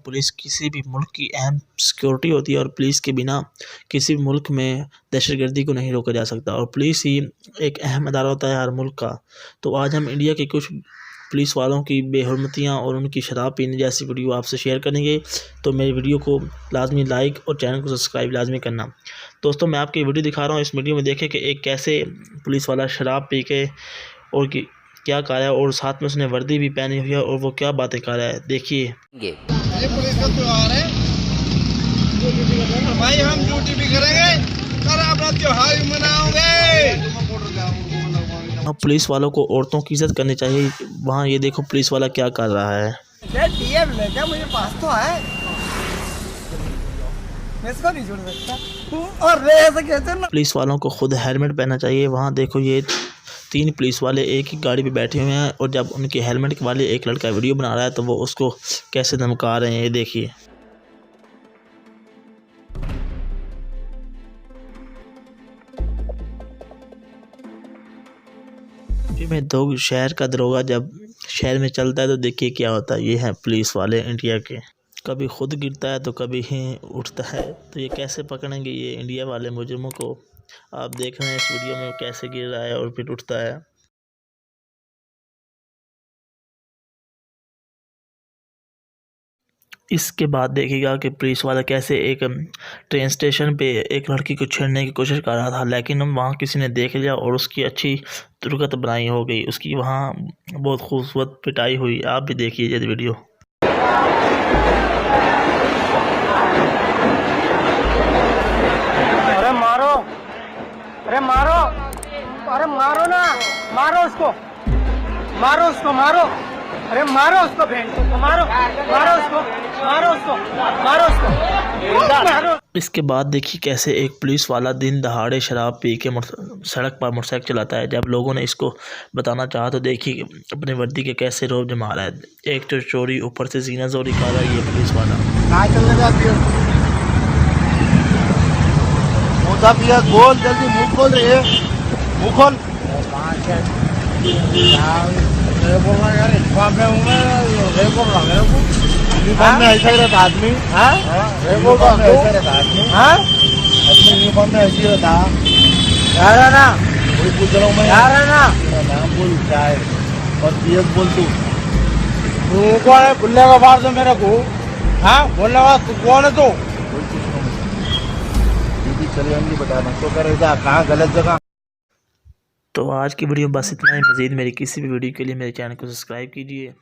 Police किसी भी मुल्क की अहम सिक्योरिटी होती है और पुलिस के बिना किसी भी मुल्क में दहशतगर्दी को नहीं रोका जा सकता और पुलिस ही एक अहम अदारा होता है हर मुल्क का। तो आज हम इंडिया के कुछ पुलिस वालों की बेहुरमतियाँ और उनकी शराब पीने जैसी वीडियो आपसे शेयर करेंगे। तो मेरी वीडियो को लाजमी लाइक और चैनल को सब्सक्राइब लाजमी करना। दोस्तों मैं आपकी वीडियो दिखा रहा हूँ, इस वीडियो में देखें कि एक कैसे पुलिस वाला शराब पी के और क्या कर रहा है और साथ में उसने वर्दी भी पहनी हुई है और वो क्या बातें कर रहा है, देखिए। ये पुलिस का त्योहार है भाई, हम ड्यूटी भी करेंगे और अपना त्योहार भी मनाओगे। पुलिस वालों को औरतों की इज्जत करनी चाहिए। वहाँ ये देखो पुलिस वाला क्या कर रहा है। मुझे पास तो है, मैं इसको नहीं छोड़ सकता। और ऐसे कहते ना, पुलिस वालों को खुद हेलमेट पहनना चाहिए। वहाँ देखो ये 3 पुलिस वाले एक ही गाड़ी पे बैठे हुए हैं और जब उनके हेलमेट वाले एक लड़का वीडियो बना रहा है तो वो उसको कैसे धमका रहे हैं, ये देखिए। में दो शहर का दरोगा जब शहर में चलता है तो देखिए क्या होता है। ये है पुलिस वाले इंडिया के, कभी खुद गिरता है तो कभी ही उठता है। तो ये कैसे पकड़ेंगे ये इंडिया वाले मुजरिमों को, आप देख रहे हैं इस वीडियो में कैसे गिर रहा है और फिर उठता है। इसके बाद देखिएगा कि पुलिस वाला कैसे एक ट्रेन स्टेशन पे एक लड़की को छेड़ने की कोशिश कर रहा था, लेकिन वहाँ किसी ने देख लिया और उसकी अच्छी दुर्गत बनाई हो गई। उसकी वहाँ बहुत खूबसूरत पिटाई हुई। आप भी देखिए ये वीडियो। अरे मारो, अरे मारो, अरे मारो ना, मारो उसको, मारो उसको, मारो, अरे मारो उसको, मारो, मारो उसको, मारो उसको, मारो उसको, मारो। इसके बाद देखिए कैसे एक पुलिस वाला दिन दहाड़े शराब पी के सड़क पर मोटरसाइकिल चलाता है। जब लोगों ने इसको बताना चाहा तो देखिए अपने वर्दी के कैसे रोब जमा रहा है। एक तो चोरी, ऊपर से जीना जोरी कर रहा है ये पुलिस वाला। बोल जल्दी, मुंह खोल रही है, मुंह खोल। यूनिफॉर्म में ऐसा ही रहता आदमी, यूनिफॉर्म में ऐसा रहता आदमी, यूनिफॉर्म में ऐसी रहता यार है ना। वही पूछ रहा हूँ मैं यार है ना, नाम बोल क्या है और पीएस बोल तू कौन है? बुल्ले का बाहर से मेरे को बोलने का तू कौन है? तो दीदी चले हम नहीं बताना तो कर ऐसा कहाँ गलत जगह। तो आज की वीडियो बस इतना ही। मज़ीद मेरी किसी भी वीडियो के लिए मेरे चैनल को सब्सक्राइब कीजिए।